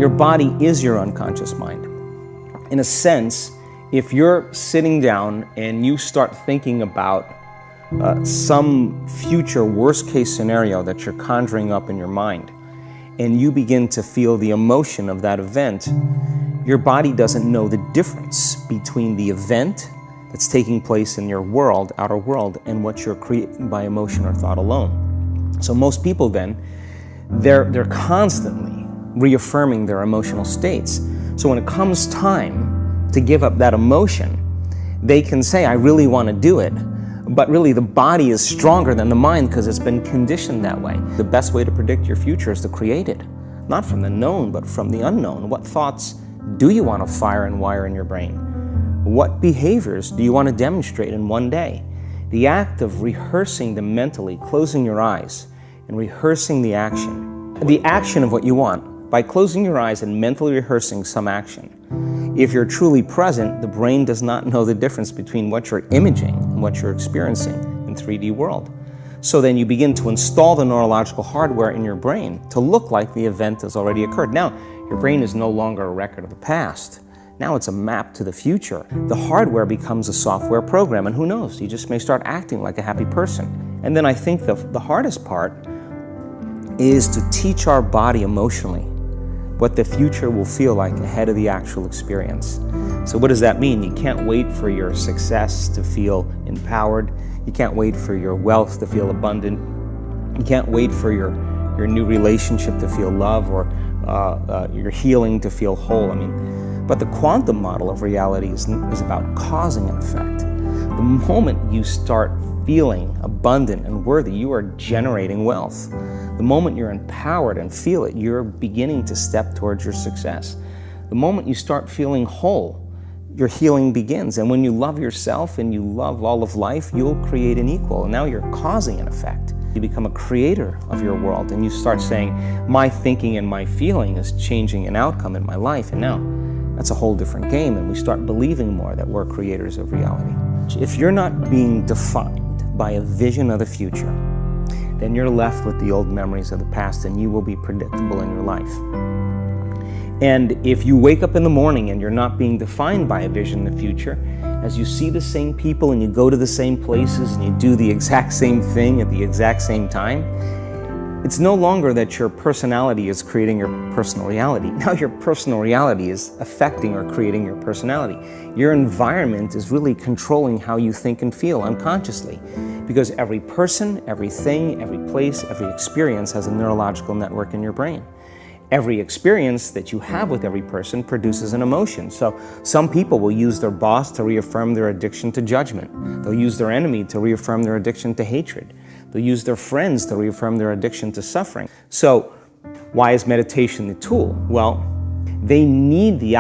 Your body is your unconscious mind. In a sense, if you're sitting down and you start thinking about some future worst-case scenario that you're conjuring up in your mind, and you begin to feel the emotion of that event, your body doesn't know the difference between the event that's taking place in your world, outer world, and what you're creating by emotion or thought alone. So most people then, they're constantly reaffirming their emotional states. So when it comes time to give up that emotion, they can say, I really want to do it, but really the body is stronger than the mind because it's been conditioned that way. The best way to predict your future is to create it, not from the known, but from the unknown. What thoughts do you want to fire and wire in your brain? What behaviors do you want to demonstrate in one day? The act of rehearsing them mentally, closing your eyes, and rehearsing the action of what you want, by closing your eyes and mentally rehearsing some action. If you're truly present, the brain does not know the difference between what you're imaging and what you're experiencing in 3D world. So then you begin to install the neurological hardware in your brain to look like the event has already occurred. Now, your brain is no longer a record of the past. Now it's a map to the future. The hardware becomes a software program, and who knows, you just may start acting like a happy person. And then I think the hardest part is to teach our body emotionally what the future will feel like ahead of the actual experience. So what does that mean? You can't wait for your success to feel empowered. You can't wait for your wealth to feel abundant. You can't wait for your new relationship to feel love, or your healing to feel whole. But the quantum model of reality is about causing an effect. The moment you start feeling abundant and worthy, you are generating wealth. The moment you're empowered and feel it, you're beginning to step towards your success. The moment you start feeling whole, your healing begins. And when you love yourself and you love all of life, you'll create an equal. And now you're causing an effect. You become a creator of your world, and you start saying, my thinking and my feeling is changing an outcome in my life. And now that's a whole different game, and we start believing more that we're creators of reality. If you're not being defined by a vision of the future, then you're left with the old memories of the past, and you will be predictable in your life. And if you wake up in the morning and you're not being defined by a vision in the future, as you see the same people and you go to the same places and you do the exact same thing at the exact same time, it's no longer that your personality is creating your personal reality. Now your personal reality is affecting or creating your personality. Your environment is really controlling how you think and feel unconsciously, because every person, everything, every place, every experience has a neurological network in your brain. Every experience that you have with every person produces an emotion. So some people will use their boss to reaffirm their addiction to judgment. They'll use their enemy to reaffirm their addiction to hatred. They'll use their friends to reaffirm their addiction to suffering. So why is meditation the tool? Well, they need the